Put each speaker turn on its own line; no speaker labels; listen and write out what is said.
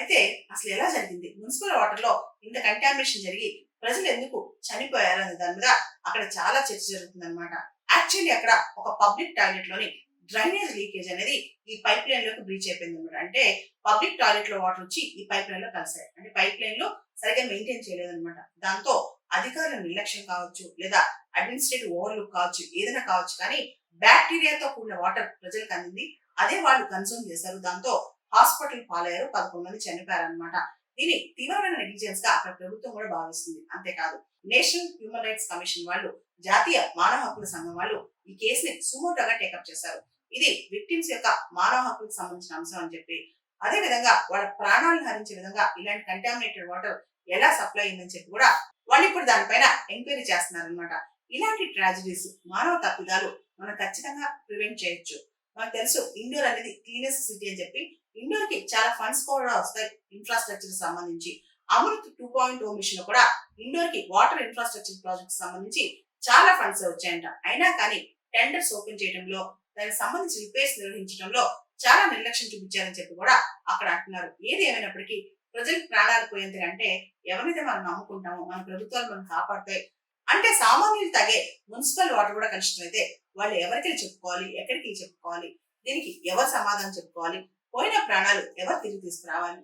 అయితే అసలు ఎలా జరిగింది? మున్సిపల్ వాటర్ లో ఇంత కంటామినేషన్ జరిగి ప్రజలు ఎందుకు చనిపోయారు అనే దాని మీద అక్కడ చాలా చర్చ జరుగుతుందన్నమాట. యాక్చువల్లీ అక్కడ ఒక పబ్లిక్ టాయిలెట్ లోని డ్రైనేజ్ లీకేజ్ అనేది ఈ పైప్ లైన్ లోకి బ్రీచ్ అయిపోయింది అనమాట. అంటే పబ్లిక్ టాయిలెట్ లో వాటర్ వచ్చి ఈ పైప్ లైన్ లో కలిసాయి. అంటే పైప్ లైన్ లో సరిగ్గా మెయింటైన్ చేయలేదన్నమాట. దాంతో అధికారుల నిర్లక్ష్యం కావచ్చు, లేదా అడ్మినిస్ట్రేటివ్ ఓవర్లుక్ కావచ్చు, ఏదైనా కావచ్చు, కానీ బ్యాక్టీరియాతో కూడిన వాటర్ ప్రజలకు అందింది. అదే వాళ్ళు కన్సూమ్ చేశారు. దాంతో హాస్పిటల్ పాలయ్యారు. 11 మంది చనిపోయారనమాట. దీని తీవ్రమైన నెగ్లిజెన్స్ గా అక్కడ ప్రభుత్వం కూడా భావిస్తుంది. అంతేకాదు, నేషనల్ హ్యూమన్ రైట్స్ కమిషన్ వాళ్ళు, జాతీయ మానవ హక్కుల సంఘం వాళ్ళు ఈ కేసుని సుమోటోగా టేకప్ చేశారు. ఇది విక్టిమ్స్ యొక్క మానవ హక్కులకు సంబంధించిన అంశం అని చెప్పి, అదే విధంగా వాళ్ళ ప్రాణాలను హరించే విధంగా ఇలాంటి కంటామినేటెడ్ వాటర్ ఎలా సప్లై అయిందని చెప్పి కూడా వాళ్ళు ఇప్పుడు దానిపైన ఎంక్వైరీ చేస్తున్నారనమాట. ఇలాంటి ట్రాజడీస్, మానవ తప్పిదాలు మనం ఖచ్చితంగా ప్రివెంట్ చేయొచ్చు. మనకు తెలుసు ఇండోర్ అనేది క్లీనెస్ట్ సిటీ అని చెప్పి, ఇండోర్ కి చాలా ఫండ్స్ కూడా వస్తాయి ఇన్ఫ్రాస్ట్రక్చర్ సంబంధించి. అమృత్ 2.0 మిషన్ లో కూడా ఇండోర్ కి వాటర్ ఇన్ఫ్రాస్ట్రక్చర్ ప్రాజెక్ట్ సంబంధించి చాలా ఫండ్స్ వచ్చాయంట. అయినా కానీ టెండర్స్ ఓపెన్ చేయడంలో, దానికి సంబంధించి రిపేర్స్ నిర్వహించడంలో చాలా నిర్లక్ష్యం చూపించారని చెప్పి కూడా అక్కడ అంటున్నారు. ఏది ఏమైనప్పటికీ ప్రజలకు ప్రాణాలు పోయేందుకంటే ఎవరైతే మనం నమ్ముకుంటామో, మన ప్రభుత్వాలు మనం కాపాడుతాయి అంటే సామాన్యులు తాగే మున్సిపల్ వాటర్ కూడా కలుషితం అయితే వాళ్ళు ఎవరికి చెప్పుకోవాలి, ఎక్కడికి చెప్పుకోవాలి, దీనికి ఎవరు సమాధానం చెప్పుకోవాలి, పోయిన ప్రాణాలు ఎవరు తిరిగి తీసుకురావాలి?